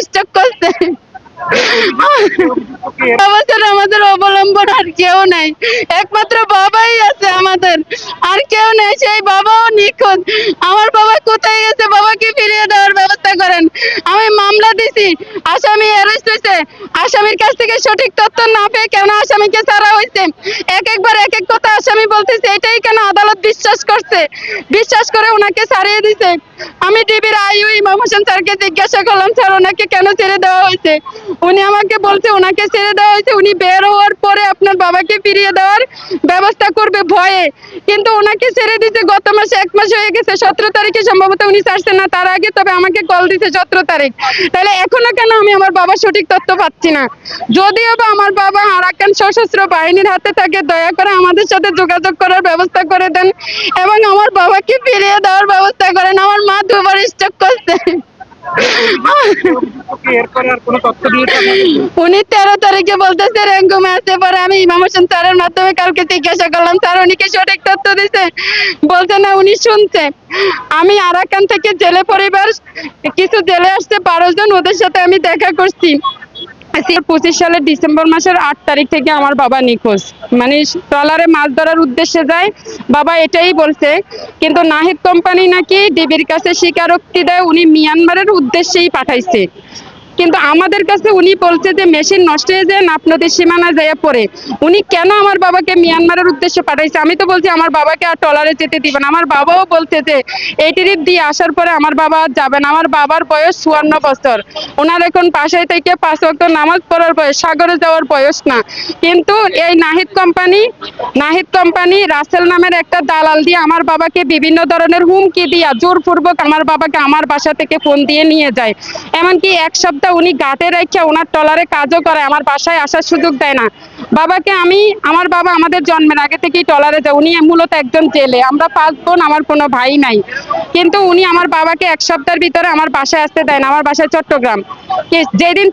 Stroke করছে। বাবা ছাড়া আমাদের অবলম্বন আর কেউ নাই, একমাত্র বাবাই আছে আমাদের, আর কেউ নেই। সেই বাবাও নিখোঁজ। আমার বাবা কোথায় গেছে? বাবাকে ফিরিয়ে দেওয়ার ব্যবস্থা করেন। আমি মামলা দিছি, আসামি অ্যারেস্ট হয়েছে। আসামির কাছ থেকে সঠিক তথ্য না পেয়ে কেন আসামিকে ছাড়া হয়েছে, একবার এক এক কথা আসামি বলতেছে। এটাই কেন আদালত বিশ্বাস করছে, বিশ্বাস করে ওনাকে ছাড়িয়ে দিছে। আমি ডিবির আইইউ ইমাম হোসেন স্যারকে জিজ্ঞাসা করলাম, স্যার ওনাকে কেন ছেড়ে দেওয়া হয়েছে? উনি আমাকে বলছে ওনাকে ছেড়ে দেওয়া হয়েছে, উনি বের হওয়ার পরে আপনার বাবাকে ফিরিয়ে দেওয়ার ব্যবস্থা করবে ভয়ে। কিন্তু ওনাকে ছেড়ে দিতে গত মাসে 1 মাস হয়ে গেছে, 17 তারিখে সম্ভবত উনি ছাড়ছে না, তার আগে তবে আমাকে কল দিছে 17 তারিখ। তাহলে এখনো কেন আমি আমার বাবার সঠিক তথ্য পাচ্ছি না? যদিও বা আমার বাবা আরাকান সশস্ত্র বাহিনীর হাতে থাকে, দয়া করে আমাদের সাথে যোগাযোগ করার ব্যবস্থা করে দেন এবং আমার বাবাকে ফিরিয়ে দেওয়ার ব্যবস্থা করেন। আমার মা 2বার স্ট্রোক করছে। উনি 13 তারিখে বলতেছে রেঙ্গুমে আছে। পরে আমি ইমাম হোসেন স্যারের মাধ্যমে কালকে জিজ্ঞাসা করলাম, স্যার উনি কি সঠিক তথ্য দিছে? বলছে না, উনি শুনছে। আমি আরাকান থেকে জেলে পরিবার কিছু জেলে আসছে 12 জন, ওদের সাথে আমি দেখা করছি। 25 সালের ডিসেম্বর মাসের 8 তারিখ থেকে আমার বাবা নিখোঁজ। মানে ট্রলারে মাছ ধরার উদ্দেশ্যে যায়, বাবা এটাই বলছে। কিন্তু নাহিদ কোম্পানি নাকি ডিবির কাছে স্বীকারোক্তি দেয় উনি মিয়ানমারের উদ্দেশ্যেই পাঠাইছে। কিন্তু আমাদের কাছে উনি বলছে যে মেশিন নষ্ট হয়ে যায় আপনাদের সীমানা যায় পড়ে। উনি কেন আমার বাবাকে মিয়ানমারের উদ্দেশ্যে পাঠাইছে? আমি তো বলছি আমার বাবাকে আর ট্রলারে যেতে দিবেন। আমার বাবাও বলছে যে এই ট্রিপ দিয়ে আসার পরে আমার বাবা আর যাবেন। আমার বাবার বয়স 54 বছর, ওনার এখন বাসায় থেকে 5 ওয়াক্ত নামাজ পড়ার বয়স, সাগরে যাওয়ার বয়স না। কিন্তু এই নাহিদ কোম্পানি রাসেল নামের একটা দালাল দিয়ে আমার বাবাকে বিভিন্ন ধরনের হুমকি দিয়া জোরপূর্বক আমার বাবাকে আমার বাসা থেকে ফোন দিয়ে নিয়ে যায়। এমনকি 1 সপ্তাহ উনি ঘাটে রেখে ওনার ট্রলারে কাজও করে, আমার বাসায় আসার সুযোগ দেয় না। বাবাকে আমার বাবা আমাদের জন্মের আগে থেকেই ট্রলারে যায়। উনি মূলত একজন জেলে, আমরা 5 বোন, আমার কোনো ভাই নাই। কিন্তু উনি আমার বাবাকে 1 সপ্তাহের ভিতরে আমার বাসায় আসতে দেয় না। আমার বাসায় চট্টগ্রাম। যেদিন